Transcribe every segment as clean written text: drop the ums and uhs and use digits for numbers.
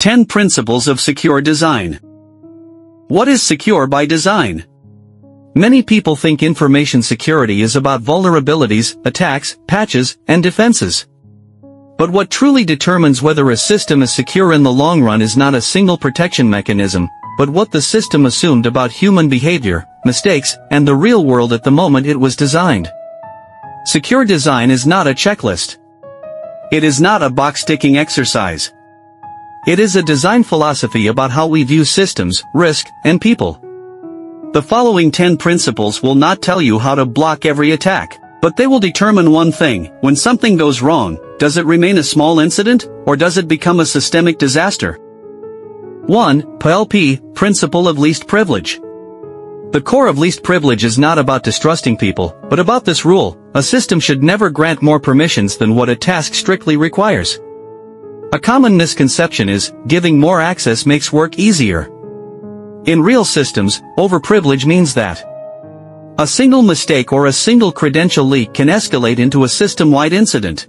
10 Principles of Secure Design. What is secure by design? Many people think information security is about vulnerabilities, attacks, patches, and defenses. But what truly determines whether a system is secure in the long run is not a single protection mechanism, but what the system assumed about human behavior, mistakes, and the real world at the moment it was designed. Secure design is not a checklist. It is not a box-ticking exercise. It is a design philosophy about how we view systems, risk, and people. The following 10 principles will not tell you how to block every attack, but they will determine one thing: when something goes wrong, does it remain a small incident, or does it become a systemic disaster? 1. PLP, Principle of Least Privilege. The core of least privilege is not about distrusting people, but about this rule: a system should never grant more permissions than what a task strictly requires. A common misconception is, giving more access makes work easier. In real systems, overprivilege means that a single mistake or a single credential leak can escalate into a system-wide incident.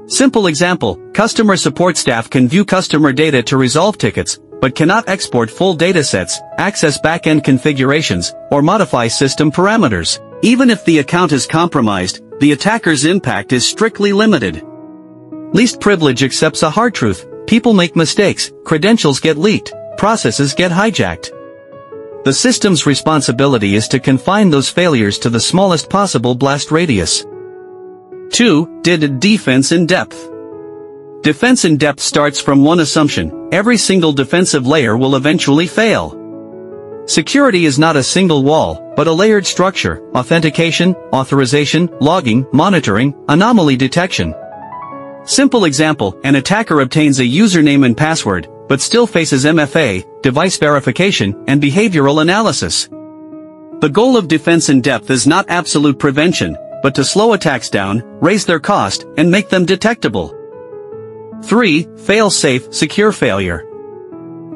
Simple example: customer support staff can view customer data to resolve tickets, but cannot export full datasets, access back-end configurations, or modify system parameters. Even if the account is compromised, the attacker's impact is strictly limited. Least privilege accepts a hard truth: people make mistakes, credentials get leaked, processes get hijacked. The system's responsibility is to confine those failures to the smallest possible blast radius. 2. Defense in depth. Defense in depth starts from one assumption: every single defensive layer will eventually fail. Security is not a single wall, but a layered structure: authentication, authorization, logging, monitoring, anomaly detection. Simple example: an attacker obtains a username and password, but still faces MFA, device verification, and behavioral analysis. The goal of defense in depth is not absolute prevention, but to slow attacks down, raise their cost, and make them detectable. 3. Fail-safe, secure failure.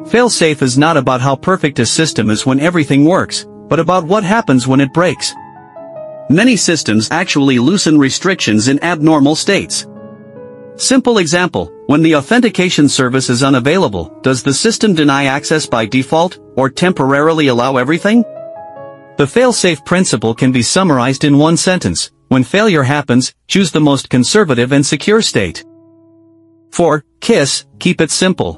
Fail-safe is not about how perfect a system is when everything works, but about what happens when it breaks. Many systems actually loosen restrictions in abnormal states. Simple example: when the authentication service is unavailable, does the system deny access by default, or temporarily allow everything? The fail-safe principle can be summarized in one sentence: when failure happens, choose the most conservative and secure state. 4. KISS, keep it simple.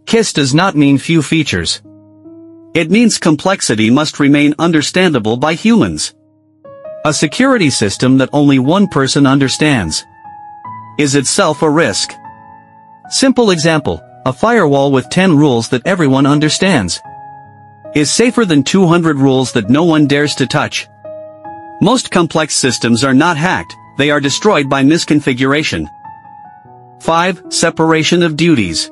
KISS does not mean few features. It means complexity must remain understandable by humans. A security system that only one person understands is itself a risk. Simple example: a firewall with 10 rules that everyone understands is safer than 200 rules that no one dares to touch. Most complex systems are not hacked, they are destroyed by misconfiguration. 5. Separation of duties.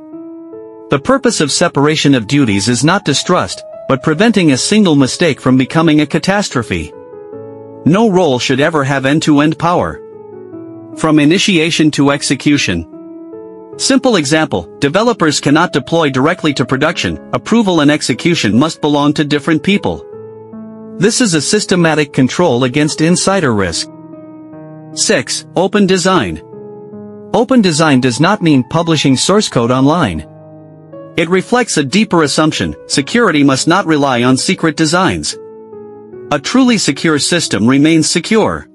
The purpose of separation of duties is not distrust, but preventing a single mistake from becoming a catastrophe. No role should ever have end-to-end power, from initiation to execution. Simple example: developers cannot deploy directly to production, approval and execution must belong to different people. This is a systematic control against insider risk. 6. Open design. Open design does not mean publishing source code online. It reflects a deeper assumption: security must not rely on secret designs. A truly secure system remains secure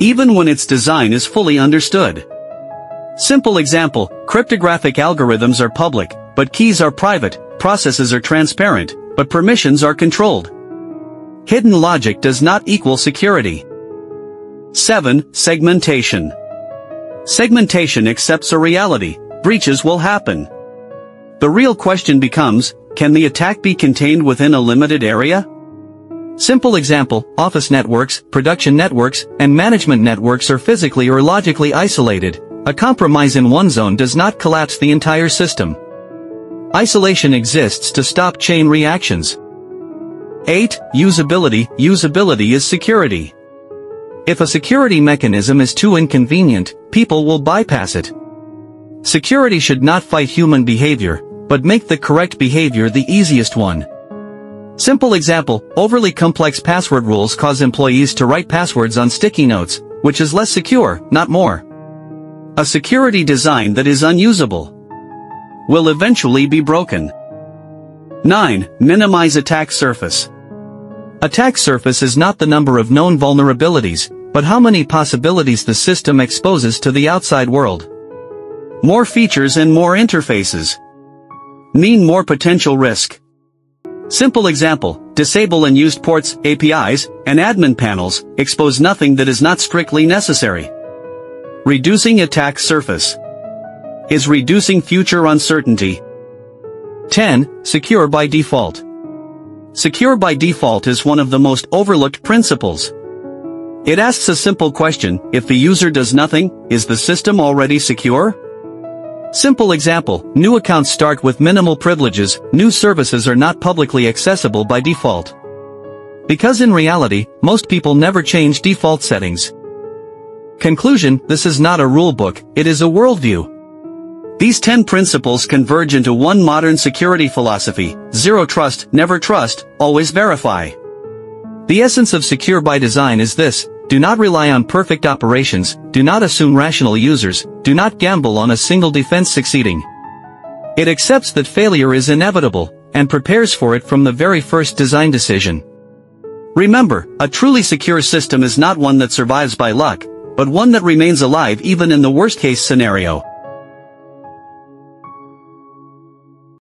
even when its design is fully understood. Simple example: cryptographic algorithms are public, but keys are private, processes are transparent, but permissions are controlled. Hidden logic does not equal security. 7. Segmentation. Segmentation accepts a reality: breaches will happen. The real question becomes, can the attack be contained within a limited area? Simple example: office networks, production networks, and management networks are physically or logically isolated. A compromise in one zone does not collapse the entire system. Isolation exists to stop chain reactions. 8. Usability. Usability is security. If a security mechanism is too inconvenient, people will bypass it. Security should not fight human behavior, but make the correct behavior the easiest one. Simple example: overly complex password rules cause employees to write passwords on sticky notes, which is less secure, not more. A security design that is unusable. will eventually be broken. 9. Minimize attack surface. Attack surface is not the number of known vulnerabilities, but how many possibilities the system exposes to the outside world. More features and more interfaces mean more potential risk. Simple example, disable unused ports, APIs, and admin panels, expose nothing that is not strictly necessary. Reducing attack surface is reducing future uncertainty. 10. Secure by default. Secure by default is one of the most overlooked principles. It asks a simple question: if the user does nothing, is the system already secure? Simple example, new accounts start with minimal privileges, new services are not publicly accessible by default. Because in reality, most people never change default settings. Conclusion, this is not a rulebook, it is a worldview. These 10 principles converge into one modern security philosophy: zero trust, never trust, always verify. The essence of secure by design is this: do not rely on perfect operations, do not assume rational users, do not gamble on a single defense succeeding. It accepts that failure is inevitable, and prepares for it from the very first design decision. Remember, a truly secure system is not one that survives by luck, but one that remains alive even in the worst-case scenario.